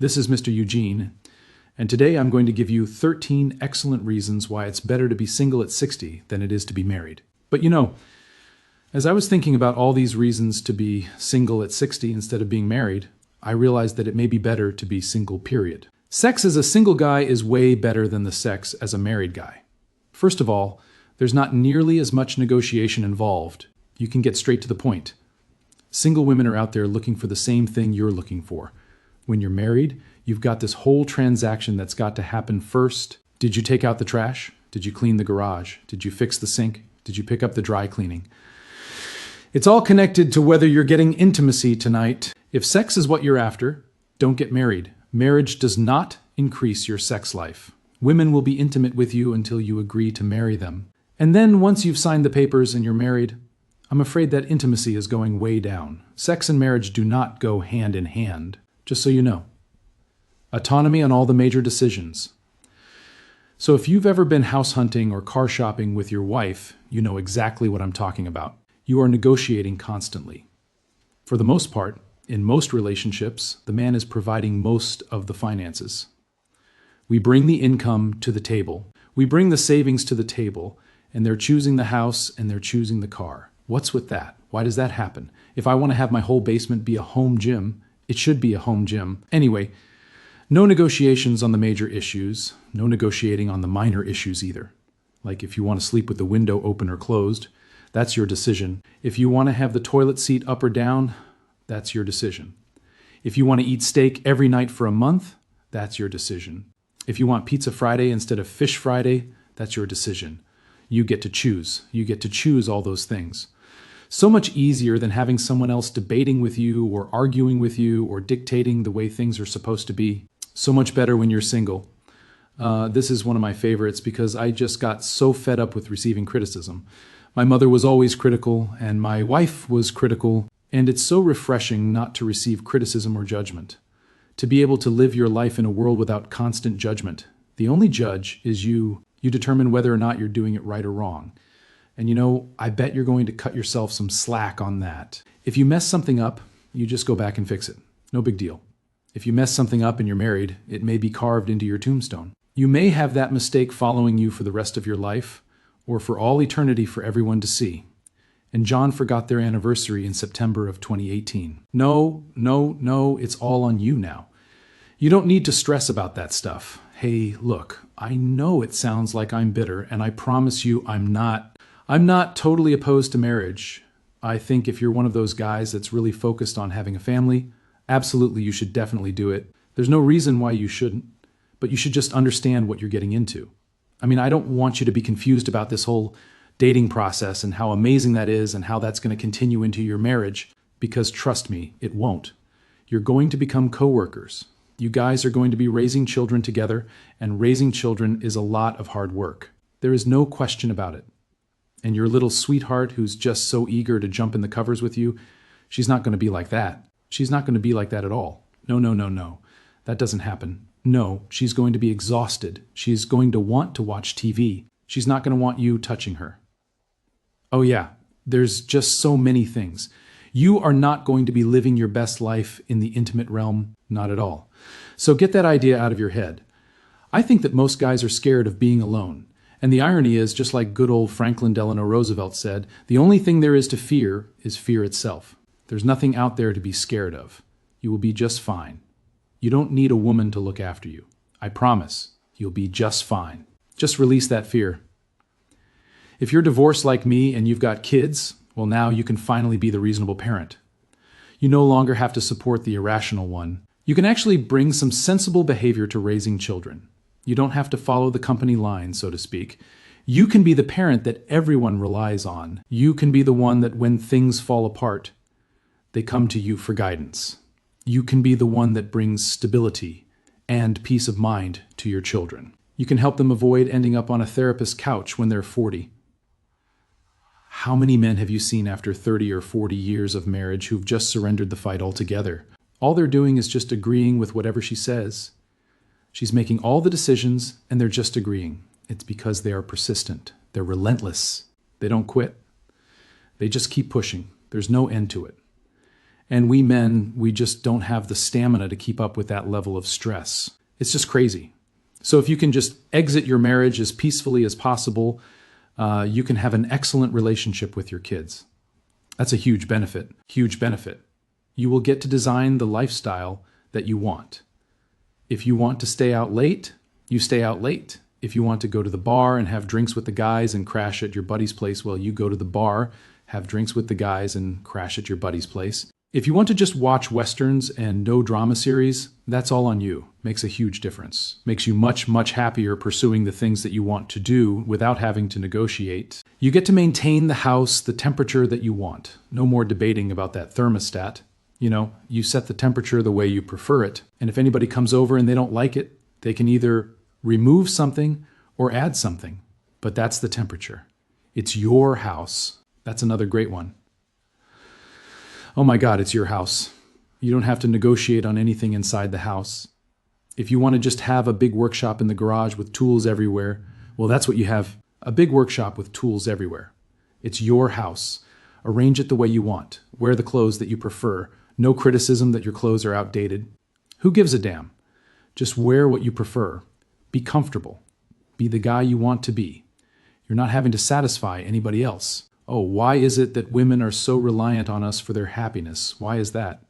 This is Mr. Eugene, and today I'm going to give you 13 excellent reasons why it's better to be single at 60 than it is to be married. But as I was thinking about all these reasons to be single at 60 instead of being married, I realized that it may be better to be single, period. Sex as a single guy is way better than the sex as a married guy. First of all, there's not nearly as much negotiation involved. You can get straight to the point. Single women are out there looking for the same thing you're looking for. When you're married, you've got this whole transaction that's got to happen first. Did you take out the trash? Did you clean the garage? Did you fix the sink? Did you pick up the dry cleaning? It's all connected to whether you're getting intimacy tonight. If sex is what you're after, don't get married. Marriage does not increase your sex life. Women will be intimate with you until you agree to marry them. And then once you've signed the papers and you're married, I'm afraid that intimacy is going way down. Sex and marriage do not go hand in hand, just so you know. Autonomy on all the major decisions. So if you've ever been house hunting or car shopping with your wife, you know exactly what I'm talking about. You are negotiating constantly. For the most part, in most relationships, the man is providing most of the finances. We bring the income to the table. We bring the savings to the table, and they're choosing the house and they're choosing the car. What's with that? Why does that happen? If I want to have my whole basement be a home gym, it should be a home gym. Anyway, no negotiations on the major issues, no negotiating on the minor issues either. Like if you want to sleep with the window open or closed, that's your decision. If you want to have the toilet seat up or down, that's your decision. If you want to eat steak every night for a month, that's your decision. If you want Pizza Friday instead of Fish Friday, that's your decision. You get to choose. You get to choose all those things. So much easier than having someone else debating with you or arguing with you or dictating the way things are supposed to be. So much better when you're single. This is one of my favorites because I just got so fed up with receiving criticism. My mother was always critical and my wife was critical, and it's so refreshing not to receive criticism or judgment. To be able to live your life in a world without constant judgment. The only judge is you. You determine whether or not you're doing it right or wrong. And I bet you're going to cut yourself some slack on that. If you mess something up, you just go back and fix it. No big deal. If you mess something up and you're married, it may be carved into your tombstone. You may have that mistake following you for the rest of your life, or for all eternity for everyone to see. And John forgot their anniversary in September of 2018. No, it's all on you now. You don't need to stress about that stuff. Hey, look, I know it sounds like I'm bitter, and I promise you I'm not. I'm not totally opposed to marriage. I think if you're one of those guys that's really focused on having a family, absolutely you should definitely do it. There's no reason why you shouldn't, but you should just understand what you're getting into. I don't want you to be confused about this whole dating process and how amazing that is and how that's going to continue into your marriage, because trust me, it won't. You're going to become coworkers. You guys are going to be raising children together, and raising children is a lot of hard work. There is no question about it. And your little sweetheart who's just so eager to jump in the covers with you, she's not going to be like that. She's not going to be like that at all. No. That doesn't happen. No, she's going to be exhausted. She's going to want to watch TV. She's not going to want you touching her. Oh yeah, there's just so many things. You are not going to be living your best life in the intimate realm, not at all. So get that idea out of your head. I think that most guys are scared of being alone. And the irony is, just like good old Franklin Delano Roosevelt said, the only thing there is to fear is fear itself. There's nothing out there to be scared of. You will be just fine. You don't need a woman to look after you. I promise, you'll be just fine. Just release that fear. If you're divorced like me and you've got kids, well, now you can finally be the reasonable parent. You no longer have to support the irrational one. You can actually bring some sensible behavior to raising children. You don't have to follow the company line, so to speak. You can be the parent that everyone relies on. You can be the one that when things fall apart, they come to you for guidance. You can be the one that brings stability and peace of mind to your children. You can help them avoid ending up on a therapist's couch when they're 40. How many men have you seen after 30 or 40 years of marriage who've just surrendered the fight altogether? All they're doing is just agreeing with whatever she says. She's making all the decisions and they're just agreeing. It's because they are persistent. They're relentless. They don't quit. They just keep pushing. There's no end to it. And we men, we just don't have the stamina to keep up with that level of stress. It's just crazy. So if you can just exit your marriage as peacefully as possible, you can have an excellent relationship with your kids. That's a huge benefit, huge benefit. You will get to design the lifestyle that you want. If you want to stay out late, you stay out late. If you want to go to the bar and have drinks with the guys and crash at your buddy's place, well, you go to the bar, have drinks with the guys and crash at your buddy's place. If you want to just watch Westerns and no drama series, that's all on you. Makes a huge difference. Makes you much, much happier pursuing the things that you want to do without having to negotiate. You get to maintain the house, the temperature that you want. No more debating about that thermostat. You know, you set the temperature the way you prefer it. And if anybody comes over and they don't like it, they can either remove something or add something. But that's the temperature. It's your house. That's another great one. Oh my God, it's your house. You don't have to negotiate on anything inside the house. If you want to just have a big workshop in the garage with tools everywhere, well, that's what you have. A big workshop with tools everywhere. It's your house. Arrange it the way you want. Wear the clothes that you prefer. No criticism that your clothes are outdated. Who gives a damn? Just wear what you prefer. Be comfortable. Be the guy you want to be. You're not having to satisfy anybody else. Oh, why is it that women are so reliant on us for their happiness? Why is that?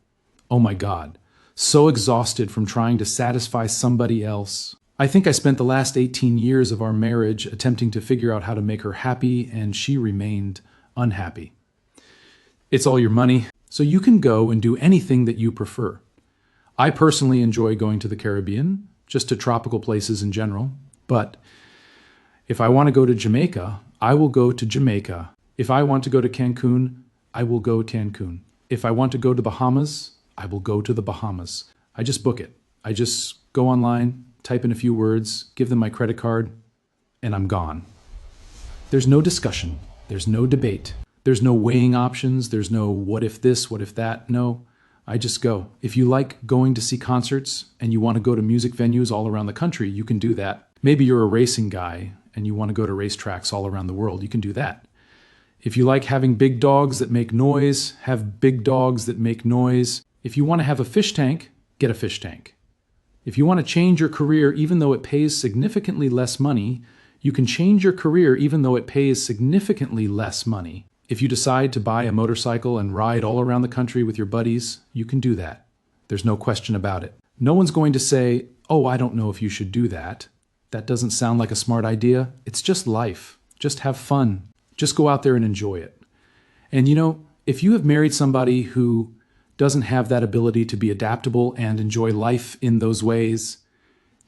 Oh my God. So exhausted from trying to satisfy somebody else. I think I spent the last 18 years of our marriage attempting to figure out how to make her happy, and she remained unhappy. It's all your money, so you can go and do anything that you prefer. I personally enjoy going to the Caribbean, just to tropical places in general. But if I want to go to Jamaica, I will go to Jamaica. If I want to go to Cancun, I will go Cancun. If I want to go to Bahamas, I will go to the Bahamas. I just book it. I just go online, type in a few words, give them my credit card, and I'm gone. There's no discussion. There's no debate. There's no weighing options. There's no what if this, what if that. No, I just go. If you like going to see concerts and you want to go to music venues all around the country, you can do that. Maybe you're a racing guy and you want to go to racetracks all around the world. You can do that. If you like having big dogs that make noise, have big dogs that make noise. If you want to have a fish tank, get a fish tank. If you want to change your career even though it pays significantly less money, you can change your career even though it pays significantly less money. If you decide to buy a motorcycle and ride all around the country with your buddies, you can do that. There's no question about it. No one's going to say, oh, I don't know if you should do that. That doesn't sound like a smart idea. It's just life. Just have fun. Just go out there and enjoy it. And you know, if you have married somebody who doesn't have that ability to be adaptable and enjoy life in those ways,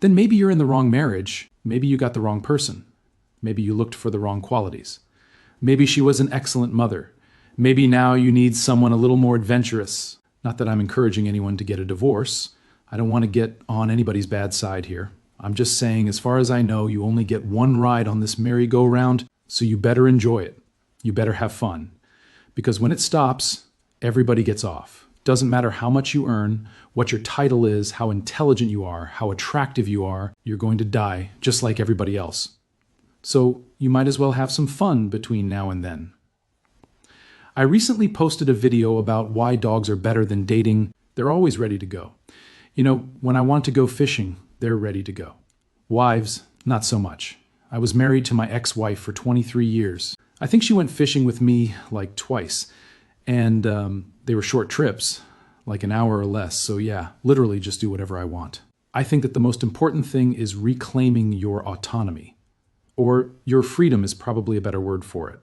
then maybe you're in the wrong marriage. Maybe you got the wrong person. Maybe you looked for the wrong qualities. Maybe she was an excellent mother. Maybe now you need someone a little more adventurous. Not that I'm encouraging anyone to get a divorce. I don't want to get on anybody's bad side here. I'm just saying, as far as I know, you only get one ride on this merry-go-round, so you better enjoy it. You better have fun. Because when it stops, everybody gets off. Doesn't matter how much you earn, what your title is, how intelligent you are, how attractive you are, you're going to die just like everybody else. So you might as well have some fun between now and then. I recently posted a video about why dogs are better than dating. They're always ready to go. You know, when I want to go fishing, they're ready to go. Wives, not so much. I was married to my ex-wife for 23 years. I think she went fishing with me like twice. And they were short trips, like an hour or less. So yeah, literally just do whatever I want. I think that the most important thing is reclaiming your autonomy. Or your freedom is probably a better word for it.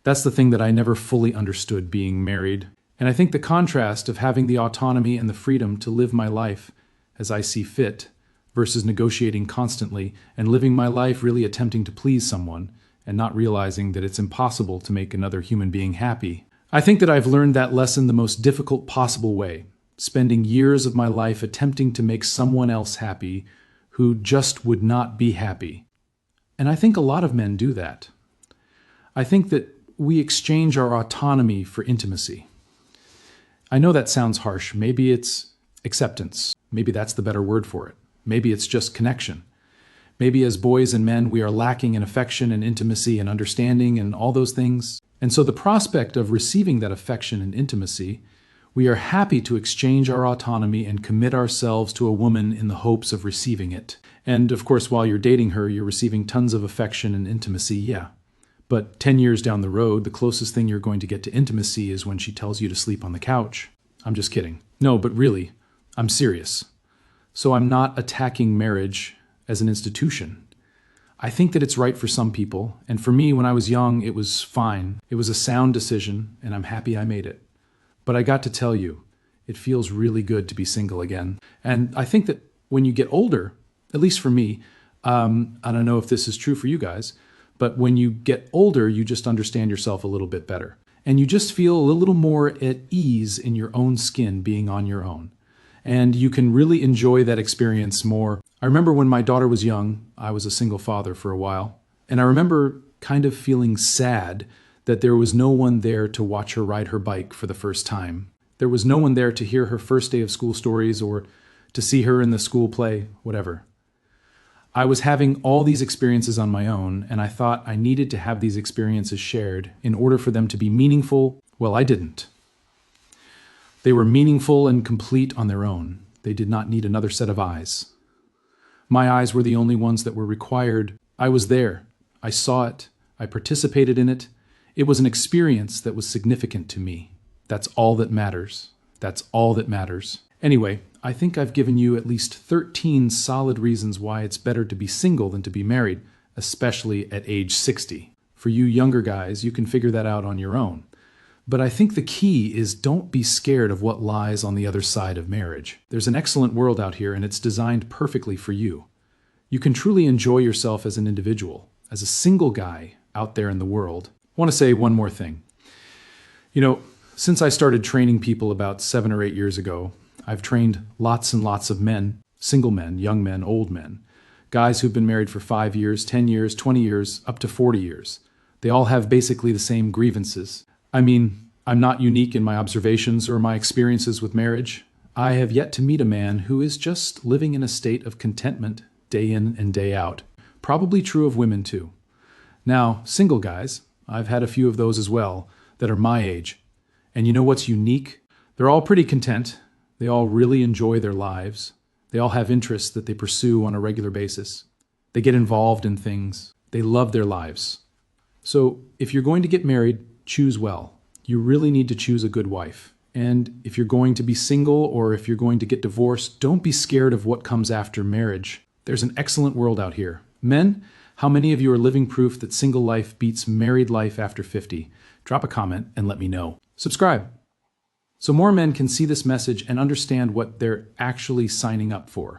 That's the thing that I never fully understood being married. And I think the contrast of having the autonomy and the freedom to live my life as I see fit versus negotiating constantly and living my life really attempting to please someone and not realizing that it's impossible to make another human being happy. I think that I've learned that lesson the most difficult possible way, spending years of my life attempting to make someone else happy who just would not be happy. And I think a lot of men do that. I think that we exchange our autonomy for intimacy. I know that sounds harsh. Maybe it's acceptance. Maybe that's the better word for it. Maybe it's just connection. Maybe as boys and men, we are lacking in affection and intimacy and understanding and all those things. And so the prospect of receiving that affection and intimacy, We are happy to exchange our autonomy and commit ourselves to a woman in the hopes of receiving it. And of course, while you're dating her, you're receiving tons of affection and intimacy, yeah. But 10 years down the road, the closest thing you're going to get to intimacy is when she tells you to sleep on the couch. I'm just kidding. No, but really, I'm serious. So I'm not attacking marriage as an institution. I think that it's right for some people, and for me, when I was young, it was fine. It was a sound decision, and I'm happy I made it. But I got to tell you, it feels really good to be single again. And I think that when you get older, at least for me, I don't know if this is true for you guys, but when you get older, you just understand yourself a little bit better. And you just feel a little more at ease in your own skin being on your own. And you can really enjoy that experience more. I remember when my daughter was young, I was a single father for a while, and I remember kind of feeling sad that there was no one there to watch her ride her bike for the first time. There was no one there to hear her first day of school stories or to see her in the school play, whatever. I was having all these experiences on my own, and I thought I needed to have these experiences shared in order for them to be meaningful. Well, I didn't. They were meaningful and complete on their own. They did not need another set of eyes. My eyes were the only ones that were required. I was there. I saw it. I participated in it. It was an experience that was significant to me. That's all that matters. That's all that matters. Anyway, I think I've given you at least 13 solid reasons why it's better to be single than to be married, especially at age 60. For you younger guys, you can figure that out on your own. But I think the key is don't be scared of what lies on the other side of marriage. There's an excellent world out here, and it's designed perfectly for you. You can truly enjoy yourself as an individual, as a single guy out there in the world. I want to say one more thing. Since I started training people about 7 or 8 years ago, I've trained lots and lots of men, single men, young men, old men, guys who've been married for 5 years, 10 years, 20 years, up to 40 years. They all have basically the same grievances. I mean, I'm not unique in my observations or my experiences with marriage. I have yet to meet a man who is just living in a state of contentment day in and day out. Probably true of women too. Now, single guys, I've had a few of those as well that are my age. And you know what's unique? They're all pretty content. They all really enjoy their lives. They all have interests that they pursue on a regular basis. They get involved in things. They love their lives. So if you're going to get married, choose well. You really need to choose a good wife. And if you're going to be single or if you're going to get divorced, don't be scared of what comes after marriage. There's an excellent world out here. Men, how many of you are living proof that single life beats married life after 50? Drop a comment and let me know. Subscribe so more men can see this message and understand what they're actually signing up for.